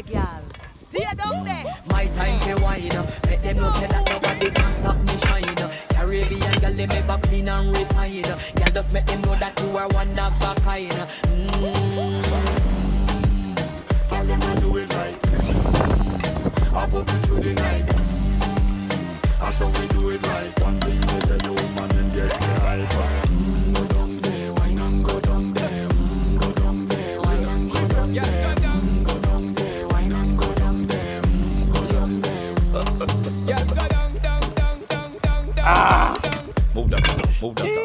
there, girl. Stay down there. My time to wine. Let them know say that nobody can stop me shine. Caribbean girl, they make up clean and refine. Girl, just make them know that you are one of a kind. Girl, them a do it right. I put it through the night. That's how we do it right. One thing they tell you, woman, and get the hype. Go down there, wine and go down there. Go down there, wine and go down there. Go down there, wine and go down there. Go down there. Yeah, go down, down, down, down, down, down. Move that, move that.